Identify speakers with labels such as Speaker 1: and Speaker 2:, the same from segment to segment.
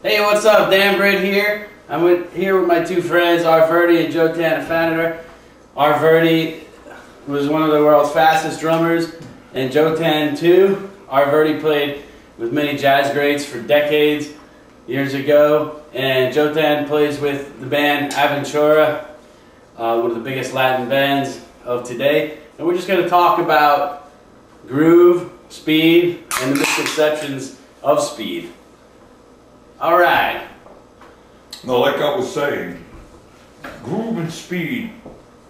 Speaker 1: Hey, what's up? Britt here. I'm here with my two friends, Verdi and Jotan Afanador. Verdi was one of the world's fastest drummers, and Jotan too. Verdi played with many jazz greats for decades, years ago, and Jotan plays with the band Aventura, one of the biggest Latin bands of today. And we're just going to talk about groove, speed, and the misconceptions of speed. All right.
Speaker 2: No, like I was saying, groove and speed,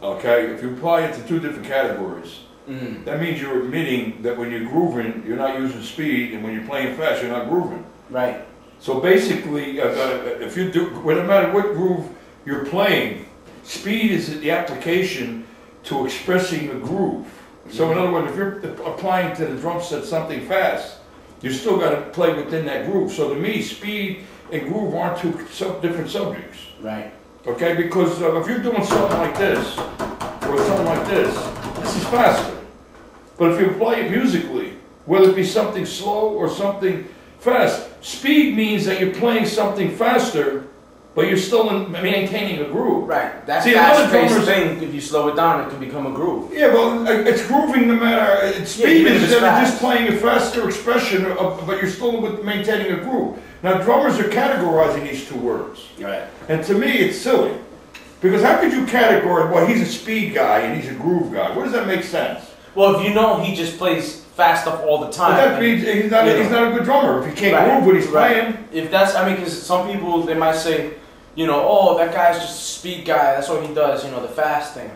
Speaker 2: okay, if you apply it to two different categories, that means you're admitting that when you're grooving, you're not using speed, and when you're playing fast, you're not grooving.
Speaker 1: Right.
Speaker 2: So basically, if you do, no matter what groove you're playing, speed is the application to expressing the groove. So in other words, if you're applying to the drum set something fast, you still got to play within that groove. So to me, speed and groove aren't two different subjects.
Speaker 1: Right.
Speaker 2: Okay, because if you're doing something like this, or something like this is faster. But if you play it musically, whether it be something slow or something fast, speed means that you're playing something faster, but you're still maintaining a groove.
Speaker 1: Right. That's fast-paced thing. If you slow it down, it can become a groove.
Speaker 2: Yeah, well, it's grooving no matter. Speed is just playing a faster expression, but you're still maintaining a groove. Now, drummers are categorizing these two words.
Speaker 1: Right. And
Speaker 2: to me, it's silly. Because how could you categorize, well, he's a speed guy and he's a groove guy? Where does that make sense?
Speaker 1: Well, if you know he just plays fast stuff all the time.
Speaker 2: But that means he's not a good drummer if he can't groove what he's playing.
Speaker 1: If that's, I mean, because some people, they might say, you know, oh, that guy's just a speed guy, that's what he does, you know, the fast thing.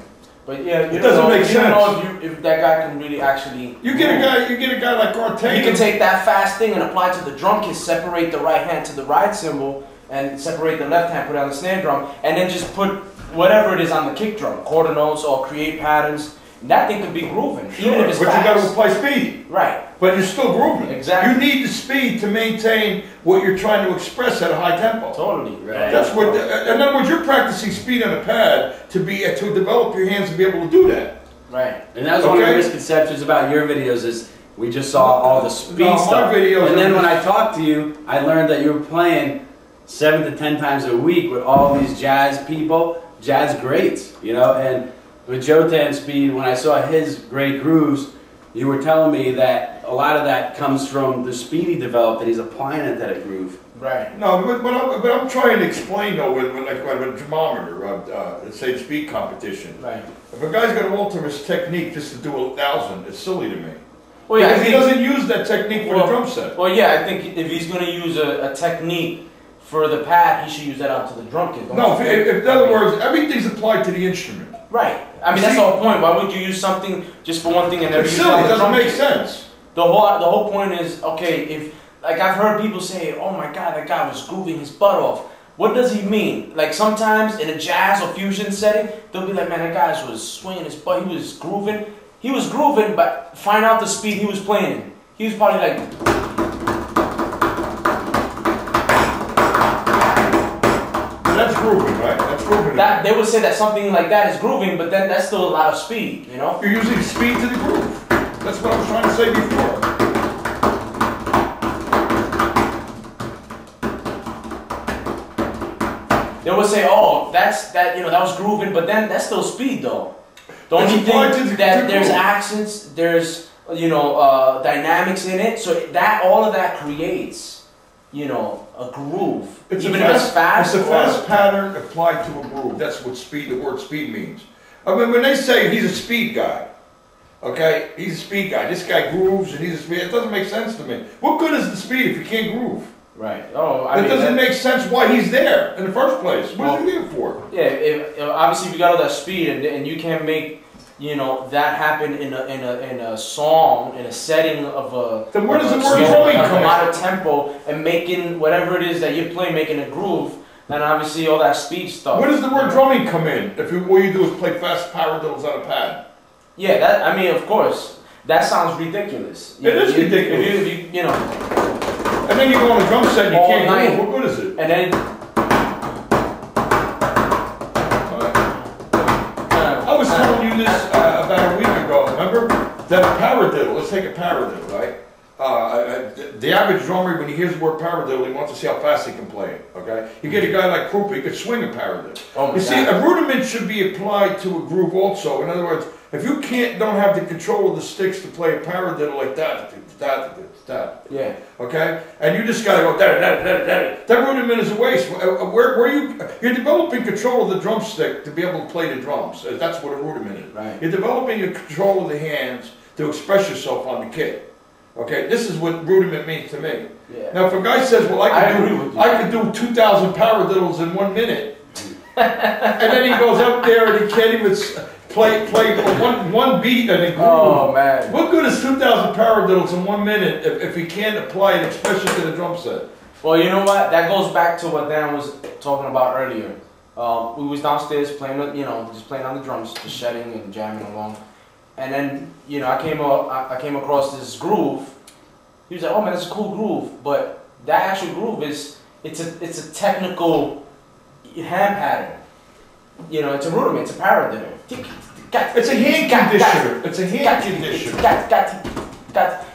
Speaker 1: But yeah,
Speaker 2: it doesn't make sense.
Speaker 1: You don't know if that guy can really actually.
Speaker 2: You get a guy like Ortega.
Speaker 1: You can take that fast thing and apply it to the drum kit, separate the right hand to the ride cymbal, and separate the left hand, put it on the snare drum, and then just put whatever it is on the kick drum, quarter notes or create patterns. And that thing could be grooving,
Speaker 2: sure,
Speaker 1: even if it's fast.
Speaker 2: But you got to apply speed.
Speaker 1: Right.
Speaker 2: But you're still grooving.
Speaker 1: Exactly.
Speaker 2: You need the speed to maintain what you're trying to express at a high tempo.
Speaker 1: Totally. Right.
Speaker 2: That's what. In other words, you're practicing speed on a pad to develop your hands to be able to do that.
Speaker 1: Right. And that was one of the misconceptions about your videos is we just saw all the speed stuff.
Speaker 2: Videos
Speaker 1: and then when I talked to you, I learned that you were playing 7 to 10 times a week with all these jazz people, jazz greats, you know, and with Jotan speed, when I saw his great grooves, you were telling me that a lot of that comes from the speed he developed, and he's applying it to that groove.
Speaker 2: Right. No, but I'm trying to explain though with a thermometer, let's say the speed competition.
Speaker 1: Right.
Speaker 2: If a guy's going to alter his technique just to do 1,000, it's silly to me.
Speaker 1: Well, yeah,
Speaker 2: because he doesn't use that technique for the drum set.
Speaker 1: Well, yeah, I think if he's going to use a technique for the pad, he should use that onto the drum kit.
Speaker 2: No, in other words, everything's applied to the instrument.
Speaker 1: Right. I mean, that's the whole point. Why would you use something just for one thing and never use it
Speaker 2: on the drum kit?
Speaker 1: It
Speaker 2: doesn't make sense.
Speaker 1: The whole point is, okay, if, like I've heard people say, oh my God, that guy was grooving his butt off. What does he mean? Like sometimes in a jazz or fusion setting, they'll be like, man, that guy was swinging his butt, he was grooving. He was grooving, but find out the speed he was playing in. He was probably like...
Speaker 2: That's grooving, right? That's grooving.
Speaker 1: They would say that something like that is grooving, but then that's still a lot of speed, you know?
Speaker 2: You're using speed to the groove. That's what I was trying to say before.
Speaker 1: They would say, oh, that was grooving, but then that's still speed though. The only thing that there's accents, there's, dynamics in it, so all of that creates, a groove. Even if it's fast.
Speaker 2: It's a fast pattern applied to a groove. That's what the word speed means. I mean, when they say he's a speed guy, okay, he's a speed guy. This guy grooves and he's a speed. It doesn't make sense to me. What good is the speed if you can't groove?
Speaker 1: Right.
Speaker 2: It doesn't make sense why he's there in the first place. What is he there for?
Speaker 1: Yeah. Obviously, if you got all that speed and you can't make that happen in a song, in a setting of a.
Speaker 2: Then where does the word drumming come
Speaker 1: out of tempo and making whatever it is that you're playing, making a groove. Then obviously all that speed stuff.
Speaker 2: Where does the word drumming come in? If all you do is play fast paradiddles on a pad.
Speaker 1: Yeah, I mean, of course, that sounds ridiculous.
Speaker 2: It is ridiculous.
Speaker 1: If you
Speaker 2: and then you go on a drum set and you can't groove. What good is it?
Speaker 1: And then.
Speaker 2: I was telling you this about a week ago. Remember that a paradiddle? Let's take a paradiddle, right? the average drummer, when he hears the word paradiddle, he wants to see how fast he can play it, okay? You get a guy like Krupa, he could swing a paradiddle.
Speaker 1: Oh
Speaker 2: you see, a rudiment should be applied to a groove also. In other words, if you don't have the control of the sticks to play a paradiddle like that,
Speaker 1: yeah,
Speaker 2: okay, and you just gotta go that rudiment is a waste. You're developing control of the drumstick to be able to play the drums. That's what a rudiment is.
Speaker 1: Right.
Speaker 2: You're developing a control of the hands to express yourself on the kit. Okay, this is what rudiment means to me.
Speaker 1: Yeah.
Speaker 2: Now, if a guy says, "Well, I could do 2,000 paradiddles in 1 minute," and then he goes up there and he can't even play one beat and a groove.
Speaker 1: Oh man!
Speaker 2: What good is 2,000 paradiddles in 1 minute if he can't apply an expression to the drum set?
Speaker 3: Well, you know what? That goes back to what Dan was talking about earlier. We was downstairs playing, just playing on the drums, just shedding and jamming along. And then, I came across this groove. He was like, "Oh man, that's a cool groove." But that actual groove it's a technical hand pattern. It's a rudiment, it's a paradiddle.
Speaker 2: It's a hand conditioner. It's a hand conditioner.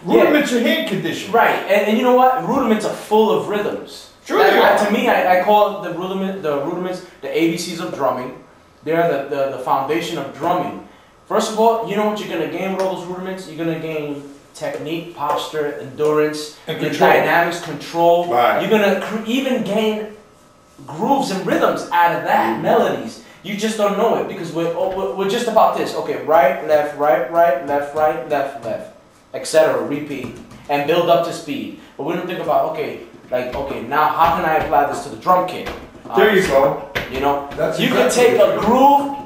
Speaker 2: Rudiments are hand conditioner.
Speaker 3: Right, and you know what? Rudiments are full of rhythms.
Speaker 2: Sure they are.
Speaker 3: To me, I call the rudiments the ABCs of drumming. They're the foundation of drumming. First of all, you know what you're going to gain with all those rudiments? You're going to gain technique, posture, endurance,
Speaker 2: and control.
Speaker 3: Dynamics, control.
Speaker 2: Right.
Speaker 3: You're going to even gain grooves and rhythms out of that, melodies. You just don't know it because we're just about this. Okay, right, left, right, left, left, etc. Repeat and build up to speed. But we don't think about okay, now how can I apply this to the drum kit?
Speaker 2: There you go.
Speaker 3: You can take a groove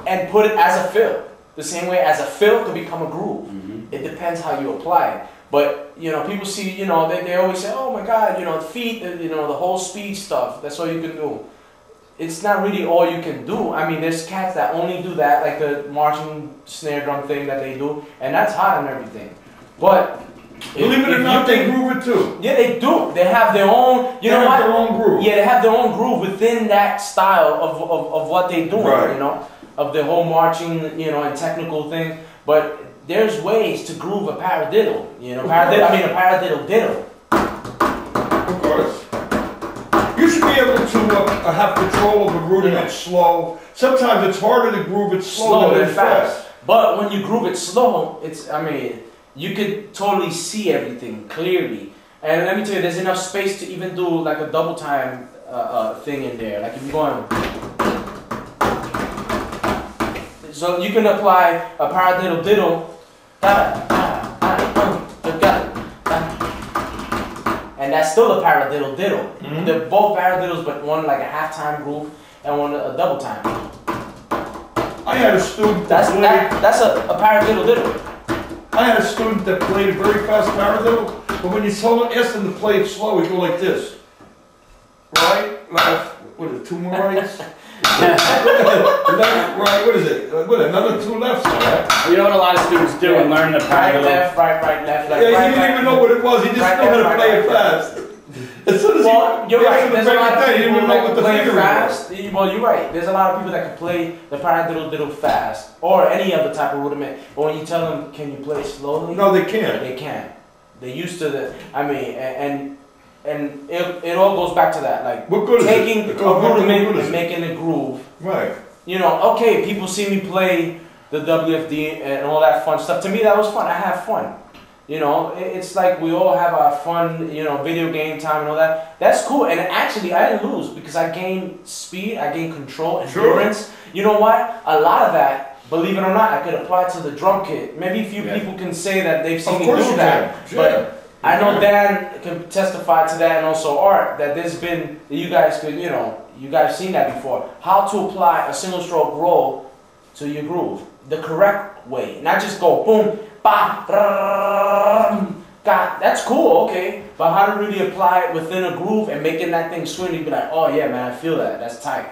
Speaker 3: and put it as a fill. The same way as a fill could become a groove.
Speaker 1: Mm-hmm.
Speaker 3: It depends how you apply it. But people see, they always say, "Oh my God, feet, the whole speed stuff. That's all you can do." It's not really all you can do. I mean, there's cats that only do that, like the marching snare drum thing that they do, and that's hot and everything. But
Speaker 2: believe it or not, they groove it too.
Speaker 3: Yeah, they do. They have their own.
Speaker 2: They have their own groove.
Speaker 3: Yeah, they have their own groove within that style of what they do.
Speaker 2: Right.
Speaker 3: Of the whole marching, and technical thing. But there's ways to groove a paradiddle. A paradiddle diddle.
Speaker 2: Of course. You should be able to have control of the rudiment slow. Sometimes it's harder to groove it slow than fast.
Speaker 3: But when you groove it slow, you could totally see everything clearly. And let me tell you, there's enough space to even do like a double time thing in there. Like if you're going... So you can apply a paradiddle diddle, and that's still a paradiddle diddle.
Speaker 2: Mm-hmm.
Speaker 3: They're both paradiddles, but one like a half-time groove and one a double time.
Speaker 2: I had a student
Speaker 3: that's a paradiddle diddle.
Speaker 2: I had a student that played a very fast paradiddle, but when you asked him to play it slow, he'd go like this. Right, left, what is it, 2 more rights? Left, right, what is it? What, another 2 lefts?
Speaker 1: You know what a lot of students do and learn the paradiddle?
Speaker 3: Right, left,
Speaker 2: yeah, he didn't even know what it was, he just knew how to play it fast. As soon as
Speaker 3: you're right. There's a lot of people that can play
Speaker 2: finger
Speaker 3: fast. Well, you're right. There's a lot of people that can play the paradiddle diddle fast, or any other type of rudiment. But when you tell them, "Can you play slowly?"
Speaker 2: No, they can't.
Speaker 3: They can't. They used to the. And it all goes back to that, like taking a rudiment and making a groove.
Speaker 2: Right.
Speaker 3: Okay, people see me play the WFD and all that fun stuff. To me, that was fun. I have fun. It's like we all have our fun, video game time and all that. That's cool. And actually, I didn't lose because I gained speed, I gained control, endurance. Sure. You know what? A lot of that, believe it or not, I could apply to the drum kit. Maybe a few people can say that they've seen me do that.
Speaker 2: Sure.
Speaker 3: But I know Dan can testify to that, and also Art, that there's been, you guys could, you guys seen that before. How to apply a single stroke roll to your groove. The correct way. Not just go boom, ba, God, that's cool, okay. But how to really apply it within a groove and making that thing swing, you'd be like, oh yeah, man, I feel that. That's tight.